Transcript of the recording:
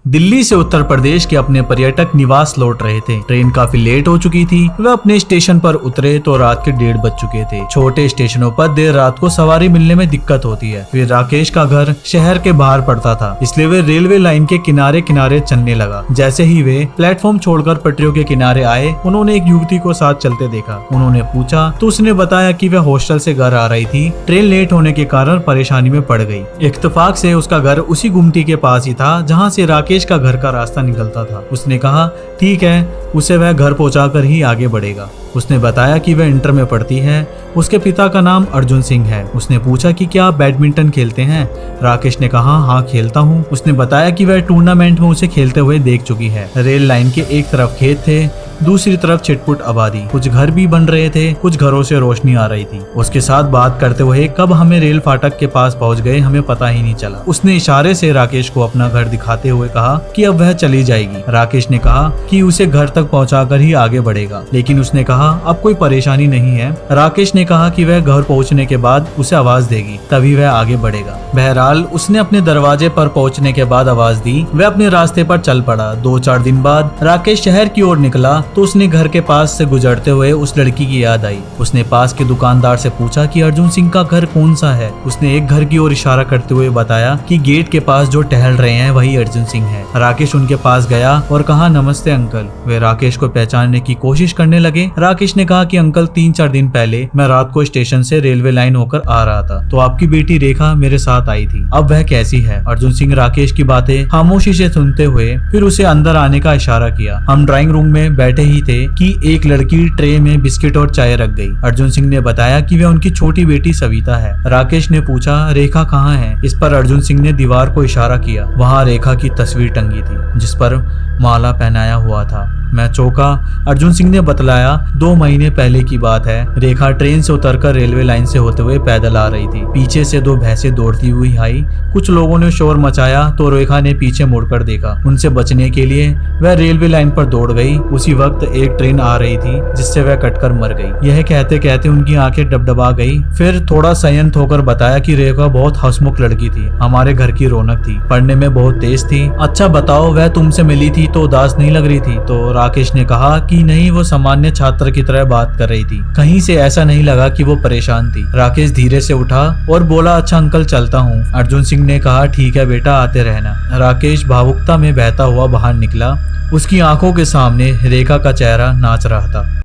दिल्ली से उत्तर प्रदेश के अपने पर्यटक निवास लौट रहे थे। ट्रेन काफी लेट हो चुकी थी। वह अपने स्टेशन पर उतरे तो रात के 1:30 बज चुके थे। छोटे स्टेशनों पर देर रात को सवारी मिलने में दिक्कत होती है। फिर राकेश का घर शहर के बाहर पड़ता था, इसलिए वे रेलवे लाइन के किनारे किनारे चलने लगा। जैसे ही वे प्लेटफॉर्म छोड़कर पटरियों के किनारे आए, उन्होंने एक युवती को साथ चलते देखा। उन्होंने पूछा तो उसने बताया कि वह हॉस्टल से घर आ रही थी। ट्रेन लेट होने के कारण परेशानी में पड़ गई। इत्तेफाक से उसका घर उसी गुमटी के पास ही था जहाँ से राकेश का घर का रास्ता निकलता था। उसने कहा ठीक है, उसे वह घर पहुंचाकर ही आगे बढ़ेगा। उसने बताया कि वह इंटर में पढ़ती है। उसके पिता का नाम अर्जुन सिंह है। उसने पूछा कि क्या आप बैडमिंटन खेलते हैं? राकेश ने कहा हाँ खेलता हूँ। उसने बताया कि वह टूर्नामेंट में उसे खेलते हुए देख चुकी है। रेल लाइन के एक तरफ खेत थे, दूसरी तरफ छिटपुट आबादी। कुछ घर भी बन रहे थे, कुछ घरों से रोशनी आ रही थी। उसके साथ बात करते हुए कब हमें रेल फाटक के पास पहुंच गए हमें पता ही नहीं चला। उसने इशारे से राकेश को अपना घर दिखाते हुए कहा कि अब वह चली जाएगी। राकेश ने कहा कि उसे घर तक पहुंचाकर ही आगे बढ़ेगा, लेकिन उसने कहा अब कोई परेशानी नहीं है। राकेश ने कहा कि वह घर पहुंचने के बाद उसे आवाज देगी, तभी वह आगे बढ़ेगा। बहरहाल उसने अपने दरवाजे पर पहुंचने के बाद आवाज दी। वह अपने रास्ते पर चल पड़ा। 2-4 दिन बाद राकेश शहर की ओर निकला तो उसने घर के पास से गुजरते हुए उस लड़की की याद आई। उसने पास के दुकानदार से पूछा कि अर्जुन सिंह का घर कौन सा है। उसने एक घर की ओर इशारा करते हुए बताया कि गेट के पास जो टहल रहे हैं वही अर्जुन सिंह है। राकेश उनके पास गया और कहा नमस्ते अंकल। वे राकेश को पहचानने की कोशिश करने लगे। राकेश ने कहा कि अंकल 3-4 दिन पहले मैं रात को स्टेशन से रेलवे लाइन होकर आ रहा था तो आपकी बेटी रेखा मेरे साथ आई थी। अब वह कैसी है? अर्जुन सिंह राकेश की बातें खामोशी से सुनते हुए फिर उसे अंदर आने का इशारा किया। हम ड्राइंग रूम में बैठे ही थे कि एक लड़की ट्रे में बिस्किट और चाय रख गई। अर्जुन सिंह ने बताया कि वह उनकी छोटी बेटी सविता है। राकेश ने पूछा रेखा कहाँ है? इस पर अर्जुन सिंह ने दीवार को इशारा किया। वहाँ रेखा की तस्वीर टंगी थी जिस पर माला पहनाया हुआ था। मैं चौंका। अर्जुन सिंह ने बतलाया 2 महीने पहले की बात है। रेखा ट्रेन से उतरकर रेलवे लाइन से होते हुए पैदल आ रही थी। पीछे से 2 भैंसें दौड़ती हुई आई। कुछ लोगों ने शोर मचाया तो रेखा ने पीछे मुड़कर देखा। उनसे बचने के लिए वह रेलवे लाइन पर दौड़ गई। उसी वक्त एक ट्रेन आ रही थी जिससे वह कटकर मर गई। यह कहते कहते उनकी आंखें डबडबा गई। फिर थोड़ा संयंत होकर बताया कि रेखा बहुत हंसमुख लड़की थी, हमारे घर की रौनक थी, पढ़ने में बहुत तेज थी। अच्छा बताओ वह तुमसे मिली थी तो उदास नहीं लग रही थी? तो राकेश ने कहा कि नहीं, वो सामान्य छात्र की तरह बात कर रही थी। कहीं से ऐसा नहीं लगा कि वो परेशान थी। राकेश धीरे से उठा और बोला अच्छा अंकल चलता हूँ। अर्जुन सिंह ने कहा ठीक है बेटा, आते रहना। राकेश भावुकता में बहता हुआ बाहर निकला। उसकी आंखों के सामने रेखा का चेहरा नाच रहा था।